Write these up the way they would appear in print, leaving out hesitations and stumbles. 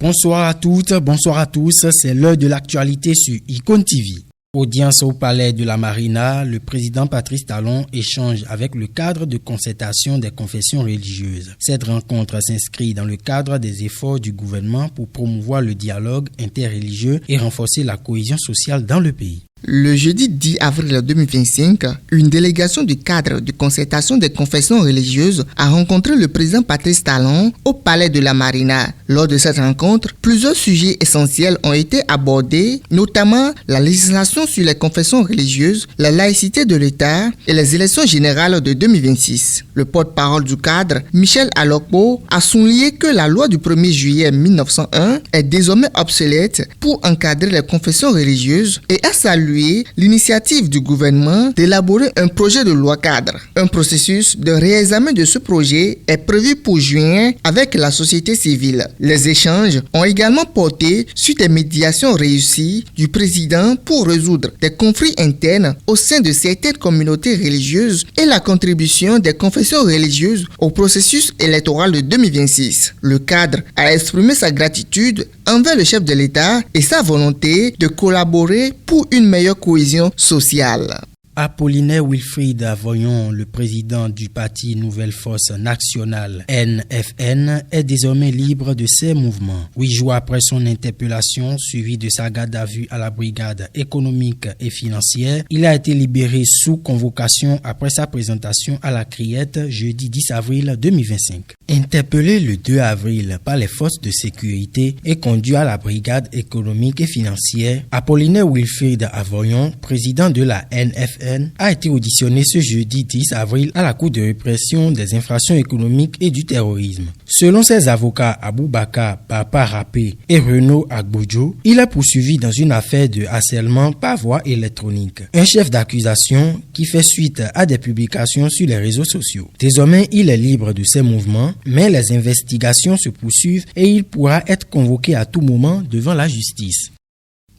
Bonsoir à toutes, bonsoir à tous, c'est l'heure de l'actualité sur Icône TV. Audience au palais de la Marina, le président Patrice Talon échange avec le cadre de concertation des confessions religieuses. Cette rencontre s'inscrit dans le cadre des efforts du gouvernement pour promouvoir le dialogue interreligieux et renforcer la cohésion sociale dans le pays. Le jeudi 10 avril 2025, une délégation du cadre de concertation des confessions religieuses a rencontré le président Patrice Talon au palais de la Marina. Lors de cette rencontre, plusieurs sujets essentiels ont été abordés, notamment la législation sur les confessions religieuses, la laïcité de l'État et les élections générales de 2026. Le porte-parole du cadre, Michel Alokpo, a souligné que la loi du 1er juillet 1901 est désormais obsolète pour encadrer les confessions religieuses et a salué l'initiative du gouvernement d'élaborer un projet de loi cadre. Un processus de réexamen de ce projet est prévu pour juin avec la société civile. Les échanges ont également porté sur des médiations réussies du président pour résoudre des conflits internes au sein de certaines communautés religieuses et la contribution des confessions religieuses au processus électoral de 2026. Le cadre a exprimé sa gratitude envers le chef de l'État et sa volonté de collaborer pour une meilleure cohésion sociale. Apollinaire Wilfried Avoyon, le président du parti Nouvelle Force Nationale NFN, est désormais libre de ses mouvements. 8 jours après son interpellation, suivie de sa garde à vue à la brigade économique et financière, il a été libéré sous convocation après sa présentation à la Criette jeudi 10 avril 2025. Interpellé le 2 avril par les forces de sécurité et conduit à la brigade économique et financière, Apollinaire Wilfried Avoyon, président de la NFN, a été auditionné ce jeudi 10 avril à la Cour de répression des infractions économiques et du terrorisme. Selon ses avocats Aboubakar Papa Rapé et Renaud Agbodjo, il est poursuivi dans une affaire de harcèlement par voie électronique. Un chef d'accusation qui fait suite à des publications sur les réseaux sociaux. Désormais, il est libre de ses mouvements, mais les investigations se poursuivent et il pourra être convoqué à tout moment devant la justice.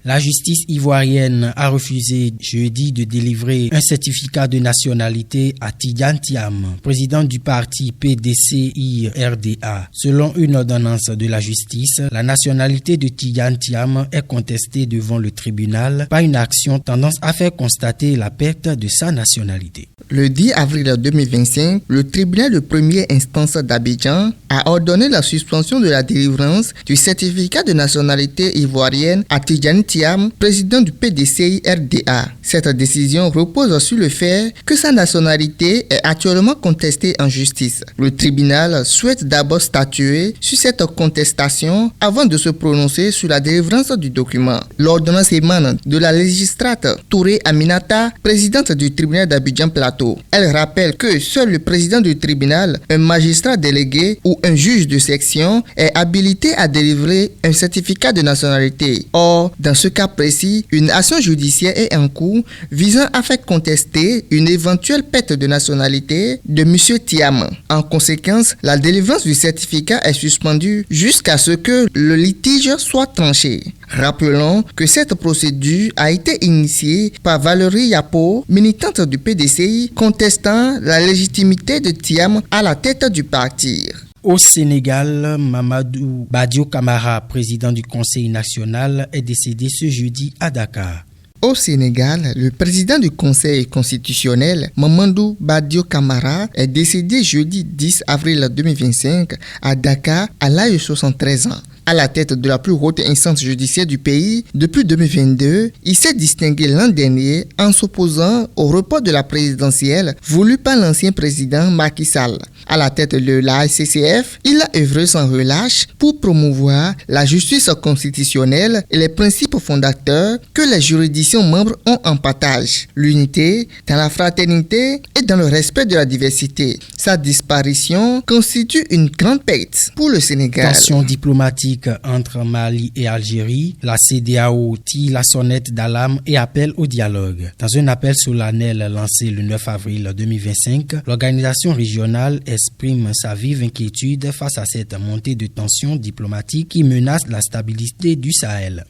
La justice ivoirienne a refusé jeudi de délivrer un certificat de nationalité à Tidiane Thiam, président du parti PDCI-RDA. Selon une ordonnance de la justice, la nationalité de Tidiane Thiam est contestée devant le tribunal par une action tendant à faire constater la perte de sa nationalité. Le 10 avril 2025, le tribunal de première instance d'Abidjan a ordonné la suspension de la délivrance du certificat de nationalité ivoirienne à Tidiane Thiam, président du PDCI-RDA. Cette décision repose sur le fait que sa nationalité est actuellement contestée en justice. Le tribunal souhaite d'abord statuer sur cette contestation avant de se prononcer sur la délivrance du document. L'ordonnance émane de la magistrate Touré Aminata, présidente du tribunal d'Abidjan Plateau. Elle rappelle que seul le président du tribunal, un magistrat délégué ou un juge de section est habilité à délivrer un certificat de nationalité. Or, dans ce cas précis, une action judiciaire est en cours visant à faire contester une éventuelle perte de nationalité de M. Thiam. En conséquence, la délivrance du certificat est suspendue jusqu'à ce que le litige soit tranché. Rappelons que cette procédure a été initiée par Valérie Yapo, militante du PDCI, contestant la légitimité de Thiam à la tête du parti. Au Sénégal, Mamadou Badio Camara, président du Conseil national, est décédé ce jeudi à Dakar. Au Sénégal, le président du Conseil constitutionnel, Mamadou Badio Camara, est décédé jeudi 10 avril 2025 à Dakar à l'âge de 73 ans. À la tête de la plus haute instance judiciaire du pays, depuis 2022, il s'est distingué l'an dernier en s'opposant au report de la présidentielle voulu par l'ancien président Macky Sall. À la tête de la CCF, il a œuvré sans relâche pour promouvoir la justice constitutionnelle et les principes fondateurs que les juridictions membres ont en partage. L'unité, dans la fraternité et dans le respect de la diversité. Sa disparition constitue une grande perte pour le Sénégal. Tension diplomatique entre Mali et Algérie, la CEDEAO tire la sonnette d'alarme et appelle au dialogue. Dans un appel solennel lancé le 9 avril 2025, l'organisation régionale exprime sa vive inquiétude face à cette montée de tensions diplomatiques qui menace la stabilité du Sahel.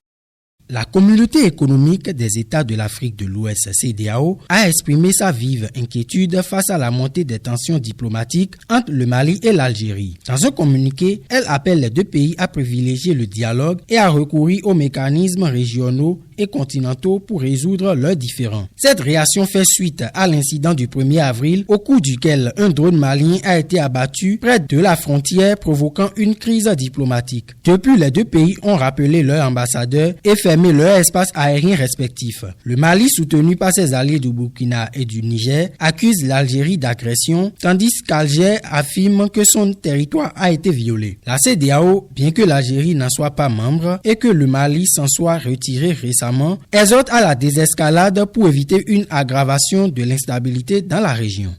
La communauté économique des États de l'Afrique de l'Ouest, CEDEAO, a exprimé sa vive inquiétude face à la montée des tensions diplomatiques entre le Mali et l'Algérie. Dans un communiqué, elle appelle les deux pays à privilégier le dialogue et à recourir aux mécanismes régionaux et continentaux pour résoudre leurs différends. Cette réaction fait suite à l'incident du 1er avril au cours duquel un drone malien a été abattu près de la frontière provoquant une crise diplomatique. Depuis, les deux pays ont rappelé leurs ambassadeurs et fermé leur espace aérien respectif. Le Mali, soutenu par ses alliés du Burkina et du Niger, accuse l'Algérie d'agression, tandis qu'Alger affirme que son territoire a été violé. La CEDEAO, bien que l'Algérie n'en soit pas membre et que le Mali s'en soit retiré récemment, exhorte à la désescalade pour éviter une aggravation de l'instabilité dans la région.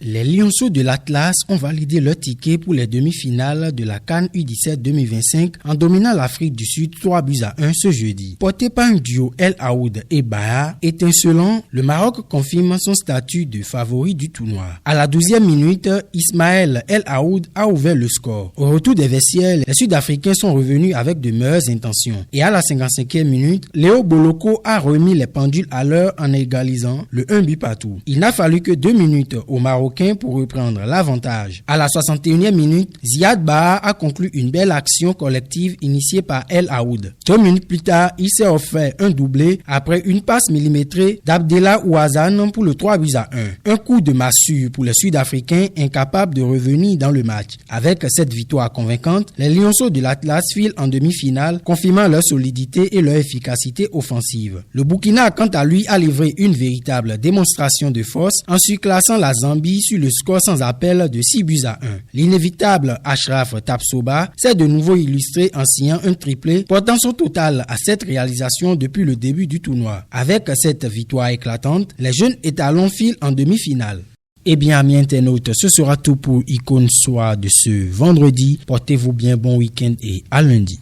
Les Lionceaux de l'Atlas ont validé leur ticket pour les demi-finales de la CAN U17 2025 en dominant l'Afrique du Sud 3-1 ce jeudi. Porté par un duo El Aoud et Baha, étincelant, le Maroc confirme son statut de favori du tournoi. À la 12e minute, Ismaël El Aoud a ouvert le score. Au retour des vestiaires, les Sud-Africains sont revenus avec de meilleures intentions. Et à la 55e minute, Léo Boloko a remis les pendules à l'heure en égalisant le 1-1. Il n'a fallu que 2 minutes au Maroc pour reprendre l'avantage. À la 61e minute, Ziad Baha a conclu une belle action collective initiée par El Aoud. 2 minutes plus tard, il s'est offert un doublé après une passe millimétrée d'Abdellah Ouazan pour le 3-1. Un coup de massue pour les Sud-Africains incapables de revenir dans le match. Avec cette victoire convaincante, les Lionceaux de l'Atlas filent en demi-finale, confirmant leur solidité et leur efficacité offensive. Le Burkina, quant à lui, a livré une véritable démonstration de force en surclassant la Zambie sur le score sans appel de 6-1. L'inévitable Ashraf Tapsoba s'est de nouveau illustré en signant un triplé, portant son total à 7 réalisations depuis le début du tournoi. Avec cette victoire éclatante, les jeunes étalons filent en demi-finale. Eh bien, amis internautes, ce sera tout pour Icône Soir de ce vendredi. Portez-vous bien, bon week-end et à lundi.